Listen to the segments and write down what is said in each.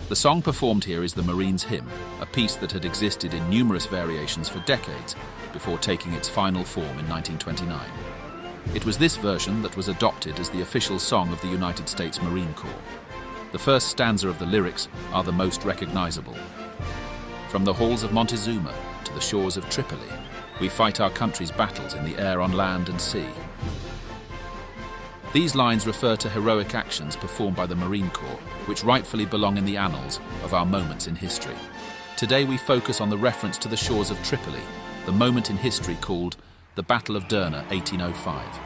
The song performed here is the Marine's Hymn, a piece that had existed in numerous variations for decades before taking its final form in 1929. It was this version that was adopted as the official song of the United States Marine Corps. The first stanza of the lyrics are the most recognizable. From the halls of Montezuma to the shores of Tripoli, we fight our country's battles in the air, on land and sea. These lines refer to heroic actions performed by the Marine Corps, which rightfully belong in the annals of our moments in history. Today we focus on the reference to the shores of Tripoli, the moment in history called the Battle of Derna, 1805.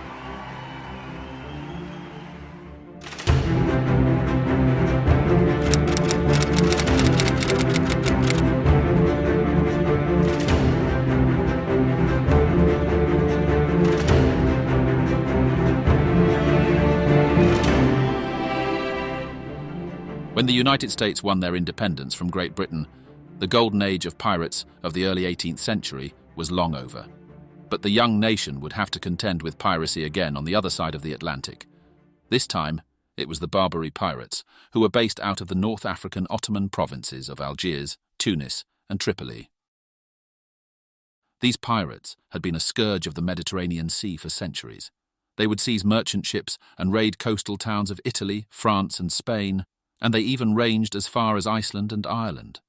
When the United States won their independence from Great Britain, the golden age of pirates of the early 18th century was long over. But the young nation would have to contend with piracy again on the other side of the Atlantic. This time, it was the Barbary pirates, who were based out of the North African Ottoman provinces of Algiers, Tunis, and Tripoli. These pirates had been a scourge of the Mediterranean Sea for centuries. They would seize merchant ships and raid coastal towns of Italy, France, and Spain, and they even ranged as far as Iceland and Ireland.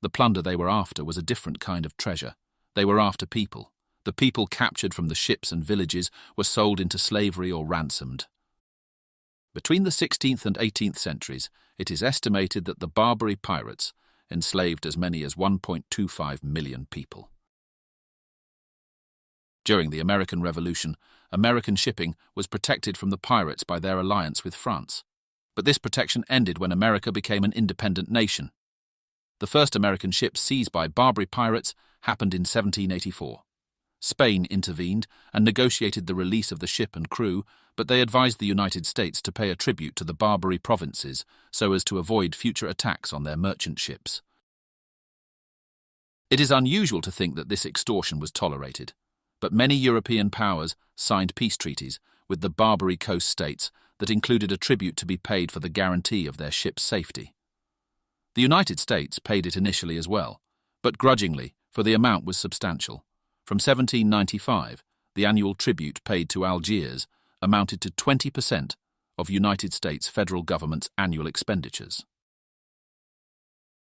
The plunder they were after was a different kind of treasure. They were after people. The people captured from the ships and villages were sold into slavery or ransomed. Between the 16th and 18th centuries, it is estimated that the Barbary pirates enslaved as many as 1.25 million people. During the American Revolution, American shipping was protected from the pirates by their alliance with France. But this protection ended when America became an independent nation. The first American ship seized by Barbary pirates happened in 1784. Spain intervened and negotiated the release of the ship and crew, but they advised the United States to pay a tribute to the Barbary provinces so as to avoid future attacks on their merchant ships. It is unusual to think that this extortion was tolerated, but many European powers signed peace treaties with the Barbary coast states that included a tribute to be paid for the guarantee of their ship's safety. The United States paid it initially as well, but grudgingly, for the amount was substantial. From 1795, the annual tribute paid to Algiers amounted to 20% of United States federal government's annual expenditures.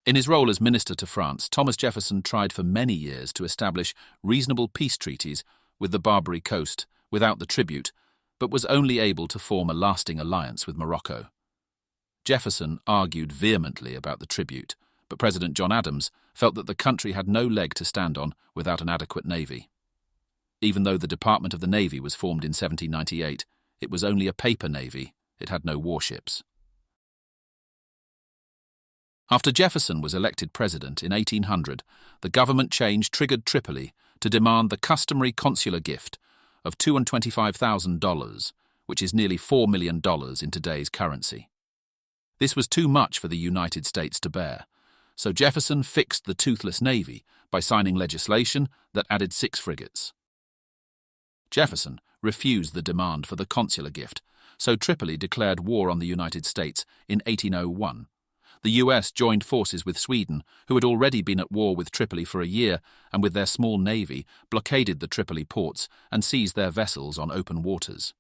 In his role as minister to France, Thomas Jefferson tried for many years to establish reasonable peace treaties with the Barbary coast without the tribute, but was only able to form a lasting alliance with Morocco. Jefferson argued vehemently about the tribute, but President John Adams felt that the country had no leg to stand on without an adequate navy. Even though the Department of the Navy was formed in 1798, it was only a paper navy. It had no warships. After Jefferson was elected president in 1800, the government change triggered Tripoli to demand the customary consular gift of $225,000, which is nearly $4 million in today's currency. This was too much for the United States to bear, so Jefferson fixed the toothless navy by signing legislation that added 6 frigates. Jefferson refused the demand for the consular gift, so Tripoli declared war on the United States in 1801. The US joined forces with Sweden, who had already been at war with Tripoli for a year, and with their small navy blockaded the Tripoli ports and seized their vessels on open waters.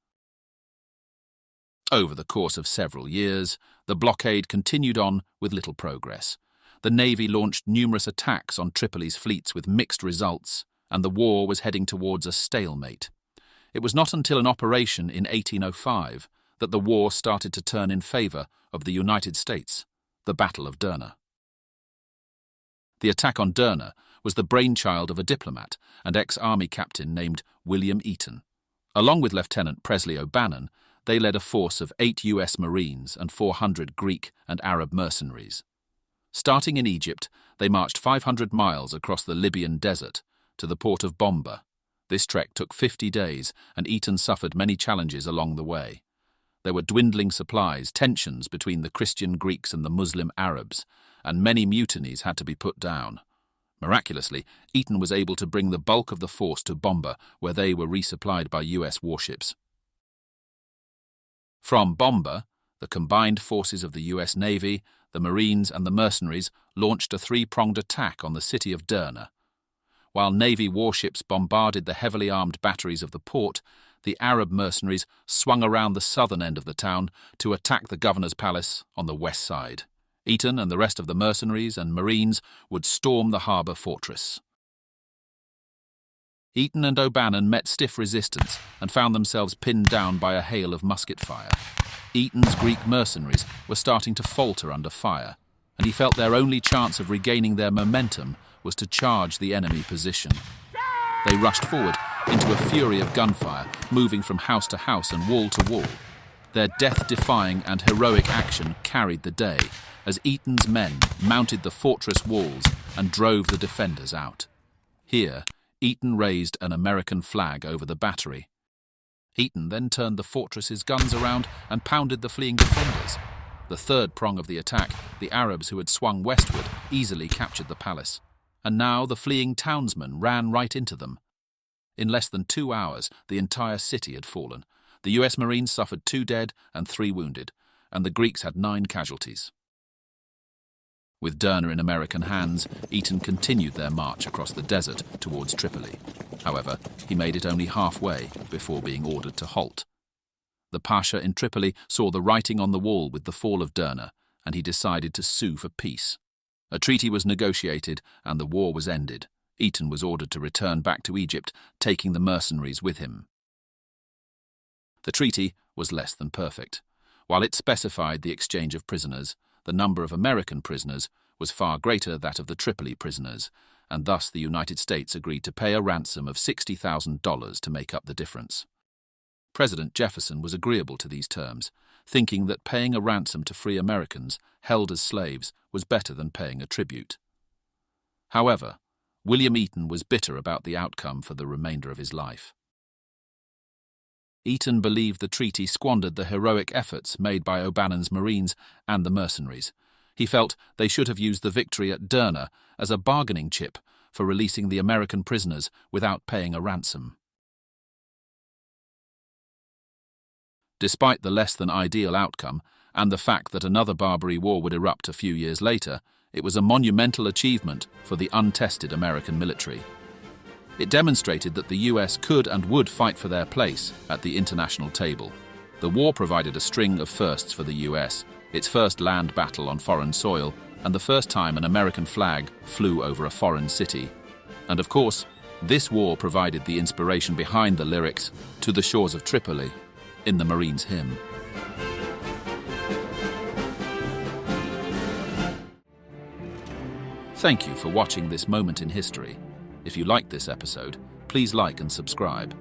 Over the course of several years, the blockade continued on with little progress. The navy launched numerous attacks on Tripoli's fleets with mixed results, and the war was heading towards a stalemate. It was not until an operation in 1805 that the war started to turn in favor of the United States, the Battle of Derna. The attack on Derna was the brainchild of a diplomat and ex-army captain named William Eaton. Along with Lieutenant Presley O'Bannon, they led a force of 8 US Marines and 400 Greek and Arab mercenaries. Starting in Egypt, they marched 500 miles across the Libyan desert to the port of Bomba. This trek took 50 days, and Eaton suffered many challenges along the way. There were dwindling supplies, tensions between the Christian Greeks and the Muslim Arabs, and many mutinies had to be put down. Miraculously, Eaton was able to bring the bulk of the force to Bomba, where they were resupplied by US warships. From Bomba, the combined forces of the US Navy, the Marines and the mercenaries launched a three-pronged attack on the city of Derna. While Navy warships bombarded the heavily armed batteries of the port, the Arab mercenaries swung around the southern end of the town to attack the governor's palace on the west side. Eaton and the rest of the mercenaries and Marines would storm the harbour fortress. Eaton and O'Bannon met stiff resistance and found themselves pinned down by a hail of musket fire. Eaton's Greek mercenaries were starting to falter under fire, and he felt their only chance of regaining their momentum was to charge the enemy position. They rushed forward into a fury of gunfire, moving from house to house and wall to wall. Their death-defying and heroic action carried the day, as Eaton's men mounted the fortress walls and drove the defenders out. Here, Eaton raised an American flag over the battery. Eaton then turned the fortress's guns around and pounded the fleeing defenders. The third prong of the attack, the Arabs who had swung westward, easily captured the palace. And now the fleeing townsmen ran right into them. In less than 2 hours, the entire city had fallen. The US Marines suffered 2 dead and 3 wounded, and the Greeks had 9 casualties. With Derna in American hands, Eaton continued their march across the desert towards Tripoli. However, he made it only halfway before being ordered to halt. The Pasha in Tripoli saw the writing on the wall with the fall of Derna, and he decided to sue for peace. A treaty was negotiated and the war was ended. Eaton was ordered to return back to Egypt, taking the mercenaries with him. The treaty was less than perfect. While it specified the exchange of prisoners, the number of American prisoners was far greater than that of the Tripoli prisoners, and thus the United States agreed to pay a ransom of $60,000 to make up the difference. President Jefferson was agreeable to these terms, thinking that paying a ransom to free Americans held as slaves was better than paying a tribute. However, William Eaton was bitter about the outcome for the remainder of his life. Eaton believed the treaty squandered the heroic efforts made by O'Bannon's Marines and the mercenaries. He felt they should have used the victory at Derna as a bargaining chip for releasing the American prisoners without paying a ransom. Despite the less-than-ideal outcome and the fact that another Barbary war would erupt a few years later, it was a monumental achievement for the untested American military. It demonstrated that the US could and would fight for their place at the international table. The war provided a string of firsts for the US, its first land battle on foreign soil, and the first time an American flag flew over a foreign city. And of course, this war provided the inspiration behind the lyrics "To the Shores of Tripoli" in the Marines' hymn. Thank you for watching this moment in history. If you liked this episode, please like and subscribe.